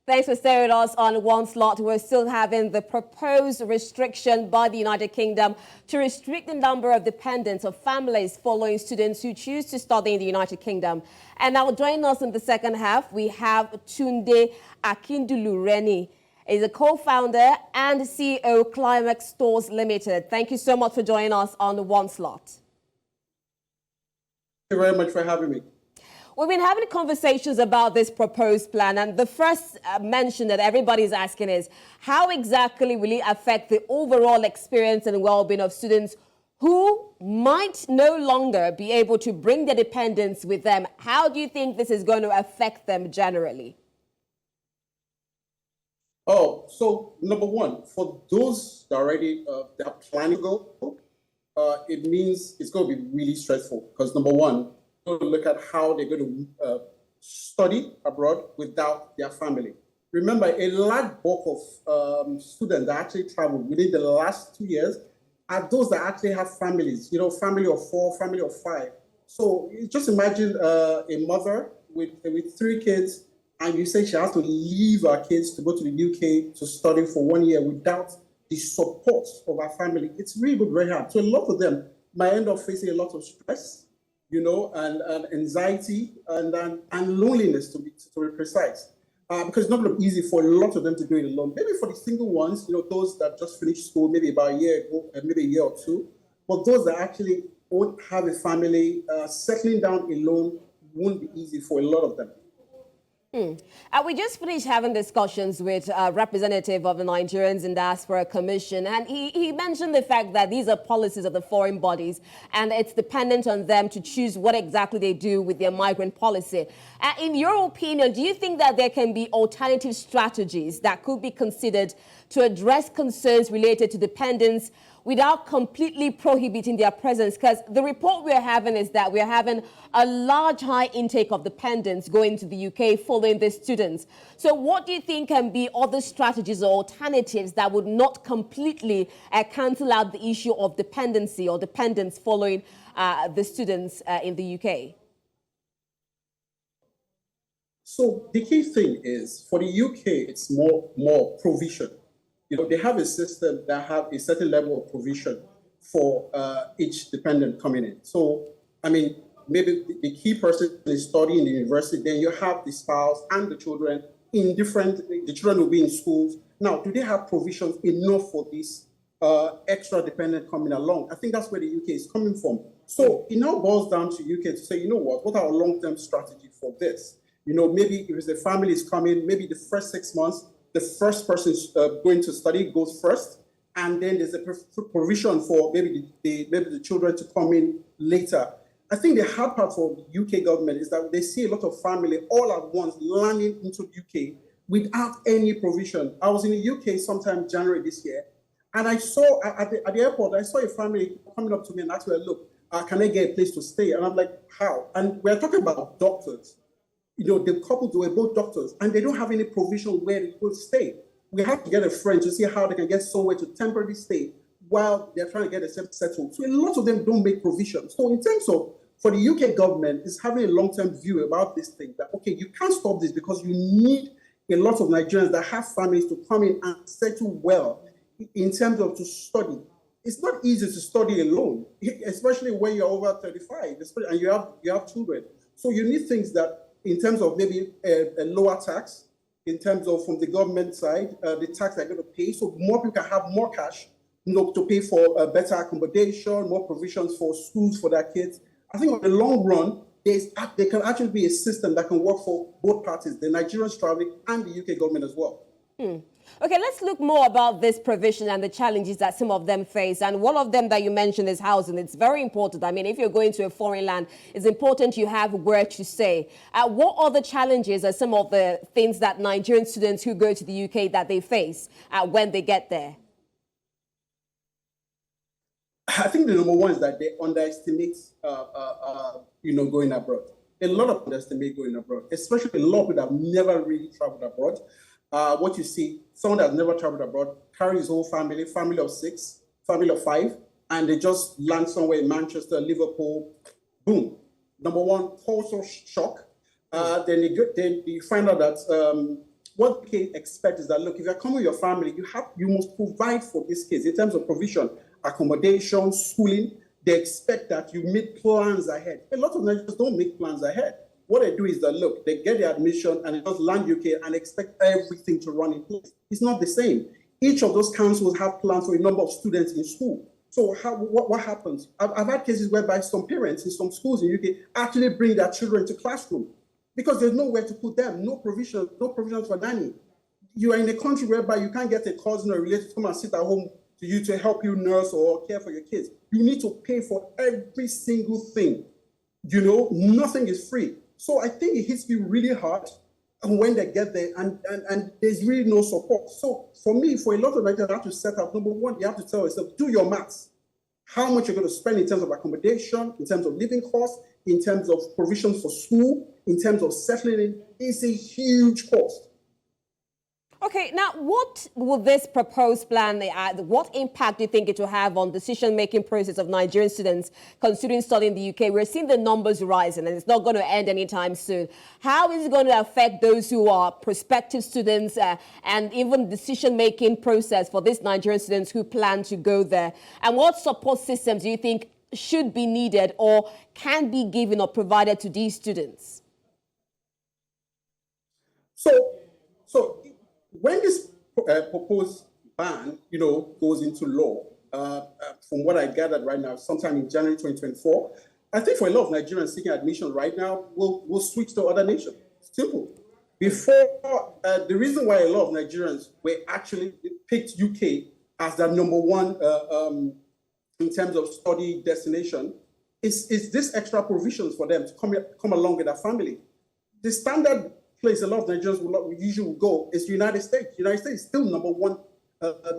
Thanks for staying with us on One Slot. We're still having the proposed restriction by the United Kingdom to restrict the number of dependents of families following students who choose to study in the United Kingdom. And now joining us in the second half, we have Tunde Akindulureni. He's a co-founder and CEO Climax Stores Limited. Thank you so much for joining us on the One Slot. Thank you very much for having me. We've been having conversations about this proposed plan, and the first mention that everybody's asking is, how exactly will it affect the overall experience and well-being of students who might no longer be able to bring their dependents with them? How do you think this is going to affect them generally? Oh, so number one, for those that already that are planning to go, it means it's going to be really stressful because number one, look at how they're going to study abroad without their family. Remember, a large bulk of students that actually travel within the last 2 years are those that actually have families, family of 4, family of 5. So just imagine a mother with 3 kids, and you say she has to leave her kids to go to the UK to study for 1 year without the support of her family. It's really very hard. So a lot of them might end up facing a lot of stress, and anxiety and loneliness to be precise, because it's not going to be easy for a lot of them to do it alone. Maybe for the single ones, those that just finished school, maybe about a year ago, maybe a year or two, but those that actually won't have a family, settling down alone won't be easy for a lot of them. We just finished having discussions with a representative of the Nigerians in Diaspora Commission, and he mentioned the fact that these are policies of the foreign bodies and it's dependent on them to choose what exactly they do with their migrant policy. In your opinion, do you think that there can be alternative strategies that could be considered to address concerns related to dependence without completely prohibiting their presence? Because the report we're having is that we're having a large high intake of dependents going to the UK following the students. So what do you think can be other strategies or alternatives that would not completely cancel out the issue of dependency or dependence following the students in the UK? So the key thing is, for the UK, it's more provision. They have a system that have a certain level of provision for each dependent coming in. So, maybe the key person is studying in the university, then you have the spouse and the children the children will be in schools. Now, do they have provisions enough for this extra dependent coming along? I think that's where the UK is coming from. So it now boils down to UK to say, what are our long-term strategy for this? Maybe if the family is coming, maybe the first 6 months, the first person going to study goes first, and then there's a provision for maybe the children to come in later. I think the hard part for the UK government is that they see a lot of family all at once landing into the UK without any provision. I was in the UK sometime January this year, and I saw at the airport, I saw a family coming up to me and asked me, look, can I get a place to stay? And I'm like, how? And we're talking about doctors. The couples were both doctors, and they don't have any provision where they will stay. We have to get a friend to see how they can get somewhere to temporarily stay while they're trying to get themselves settled. So a lot of them don't make provisions. So in terms of, for the UK government, is having a long-term view about this thing, that, okay, you can't stop this because you need a lot of Nigerians that have families to come in and settle well in terms of to study. It's not easy to study alone, especially when you're over 35, and you have children. So you need things that, in terms of maybe a lower tax, in terms of from the government side, the tax they're going to pay, so more people can have more cash, to pay for better accommodation, more provisions for schools for their kids. I think in the long run, there can actually be a system that can work for both parties, the Nigerians traveling and the UK government as well. Okay, let's look more about this provision and the challenges that some of them face. And one of them that you mentioned is housing. It's very important. If you're going to a foreign land, it's important you have where to stay. What other challenges are some of the things that Nigerian students who go to the UK that they face when they get there? I think the number one is that they underestimate, going abroad. A lot of underestimate going abroad, especially a lot of people that have never really traveled abroad. What you see, someone that's never traveled abroad carries his whole family of 6, family of 5, and they just land somewhere in Manchester, Liverpool, boom. Number one, cultural shock. Then you find out that what they expect is that, look, if you're coming with your family, you must provide for these kids in terms of provision, accommodation, schooling. They expect that you make plans ahead. A lot of Nigerians don't make plans ahead. What they do is that, look, they get the admission and they just land UK and expect everything to run in place. It's not the same. Each of those councils have plans for a number of students in school. So what happens? I've had cases whereby some parents in some schools in UK actually bring their children to classroom because there's nowhere to put them, no provision for nanny. You are in a country whereby you can't get a cousin or a relative to come and sit at home to you to help you nurse or care for your kids. You need to pay for every single thing. You know, nothing is free. So I think it hits me really hard when they get there and there's really no support. So for me, for a lot of Nigerians, you have to set up, number one, you have to tell yourself, do your maths. How much you're going to spend in terms of accommodation, in terms of living costs, in terms of provisions for school, in terms of settling in, is a huge cost. Okay, now what will this proposed plan, what impact do you think it will have on decision-making process of Nigerian students considering studying in the UK? We're seeing the numbers rising and it's not going to end anytime soon. How is it going to affect those who are prospective students and even decision-making process for these Nigerian students who plan to go there? And what support systems do you think should be needed or can be given or provided to these students? So when this proposed ban, goes into law, from what I gathered right now, sometime in January 2024, I think for a lot of Nigerians seeking admission right now, we'll switch to other nations. Simple. Before, the reason why a lot of Nigerians were actually picked UK as their number one in terms of study destination is this extra provisions for them to come along with their family. The standard place a lot of Nigerians will usually go is the United States. The United States is still number one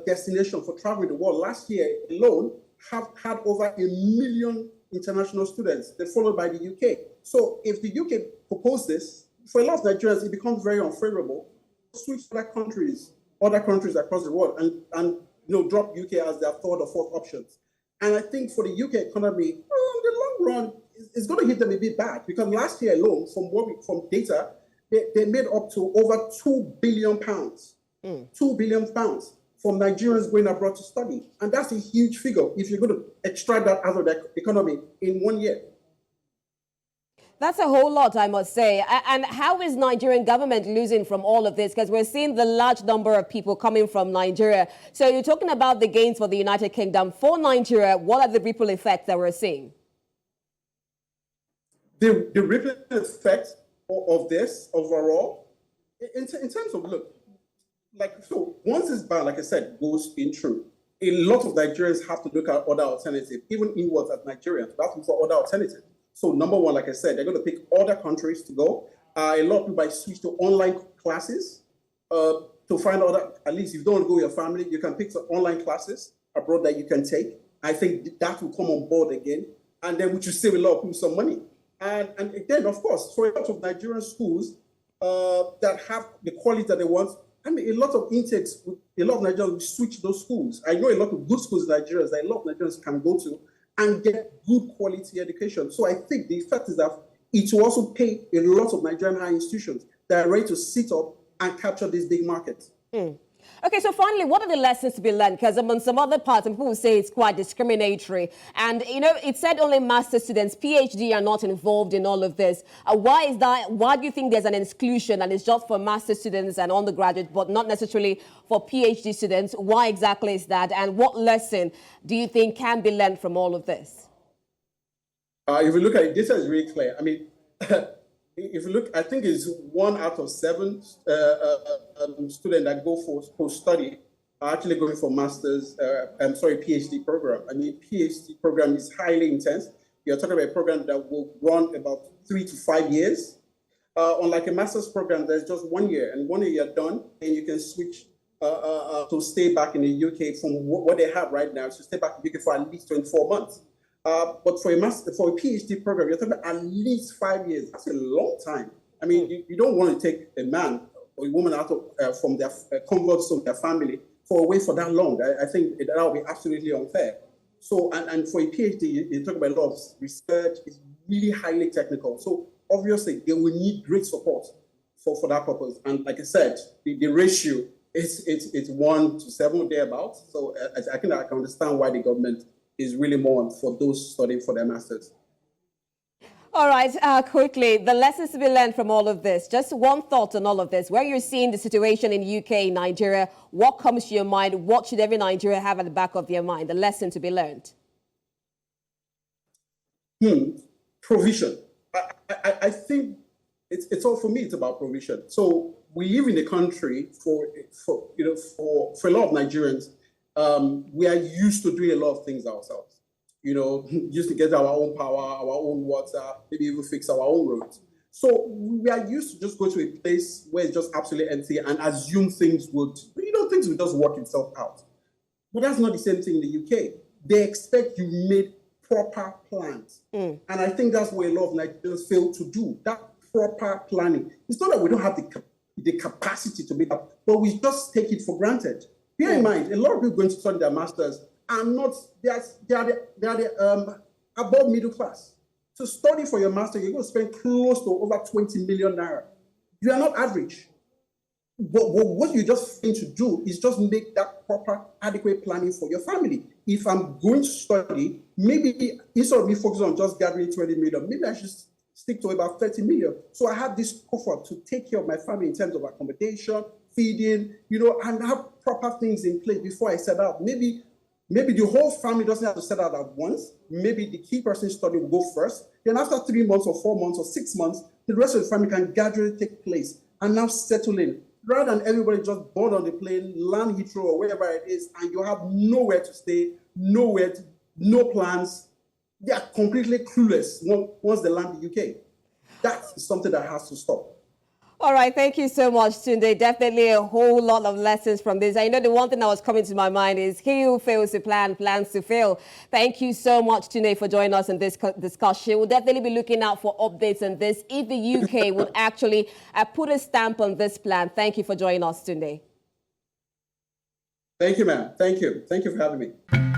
destination for traveling the world. Last year alone, have had over 1 million international students. They're followed by the UK. So if the UK proposes this, for a lot of Nigerians, it becomes very unfavorable. Switch to other countries across the world and drop UK as their third or fourth options. And I think for the UK economy, in the long run, it's going to hit them a bit bad because last year alone, from data, they made up to over £2 billion, £2 billion from Nigerians going abroad to study. And that's a huge figure if you're going to extract that out of the economy in 1 year. That's a whole lot, I must say. And how is Nigerian government losing from all of this? Because we're seeing the large number of people coming from Nigeria. So you're talking about the gains for the United Kingdom. For Nigeria, what are the ripple effects that we're seeing? The ripple effects of this overall, in terms of, look, so once this ban, like I said, goes in through, a lot of Nigerians have to look at other alternatives, even inwards as Nigerians, they have to look for other alternatives. So number one, like I said, they're going to pick other countries to go. A lot of people might switch to online classes to find out at least if you don't want to go with your family, you can pick some online classes abroad that you can take. I think that will come on board again. And then we should save a lot of people some money. And then, of course, for a lot of Nigerian schools that have the quality that they want, I mean, a lot of intakes, a lot of Nigerians will switch those schools. I know a lot of good schools in Nigeria that a lot of Nigerians can go to and get good quality education. So I think the effect is that it will also pay a lot of Nigerian high institutions that are ready to sit up and capture this big market. Okay, so finally, what are the lessons to be learned? Because among some other parts, people will say it's quite discriminatory. And, it said only master students, PhD are not involved in all of this. Why is that? Why do you think there's an exclusion and it's just for master students and undergraduates, but not necessarily for PhD students? Why exactly is that? And what lesson do you think can be learned from all of this? If you look at it, data is really clear. I mean, if you look, I think it's 1 out of 7 students that go for post-study are actually going for master's, PhD program. I mean, PhD program is highly intense. You're talking about a program that will run about 3 to 5 years. Unlike a master's program, there's just 1 year, and 1 year you're done, and you can switch to stay back in the UK from what they have right now, to stay back in the UK for at least 24 months. But for a PhD program, you're talking about at least 5 years. That's a long time. I mean, you don't want to take a man or a woman out of from their comfort zone, their family, away for that long. I think that would be absolutely unfair. So, and for a PhD, you talk about a lot of research. It's really highly technical. So obviously, they will need great support for that purpose. And like I said, the ratio it's 1 to 7 thereabouts. So I can understand why the government is really more for those studying for their masters. All right, quickly, the lessons to be learned from all of this. Just one thought on all of this. Where you're seeing the situation in UK, Nigeria, what comes to your mind? What should every Nigerian have at the back of their mind? The lesson to be learned. Provision. I think it's all, for me, it's about provision. So we live in a country for a lot of Nigerians, we are used to doing a lot of things ourselves. Used to get our own power, our own water, maybe even fix our own roads. So we are used to just go to a place where it's just absolutely empty and assume things would just work itself out. But that's not the same thing in the UK. They expect you made proper plans. And I think that's what a lot of Nigerians fail to do, that proper planning. It's not that we don't have the capacity to make that, but we just take it for granted. Bear in mind, a lot of people going to study their masters are not, they are above middle class. To study for your master, you're going to spend close to over 20 million naira. You are not average. But what you just need to do is just make that proper, adequate planning for your family. If I'm going to study, maybe instead of me focusing on just gathering 20 million, maybe I should stick to about 30 million. So I have this comfort to take care of my family in terms of accommodation, feeding, and have proper things in place before I set out. Maybe the whole family doesn't have to set out at once. Maybe the key person studying will go first. Then after 3 months or 4 months or 6 months, the rest of the family can gradually take place and now settle in. Rather than everybody just board on the plane, land Heathrow or wherever it is, and you have nowhere to stay, no plans. They are completely clueless once they land the UK. That's something that has to stop. All right, thank you so much, Tunde. Definitely a whole lot of lessons from this. I know the one thing that was coming to my mind is he who fails to plan, plans to fail. Thank you so much, Tunde, for joining us in this discussion. We'll definitely be looking out for updates on this if the UK would actually put a stamp on this plan. Thank you for joining us, Tunde. Thank you, ma'am. Thank you. Thank you for having me.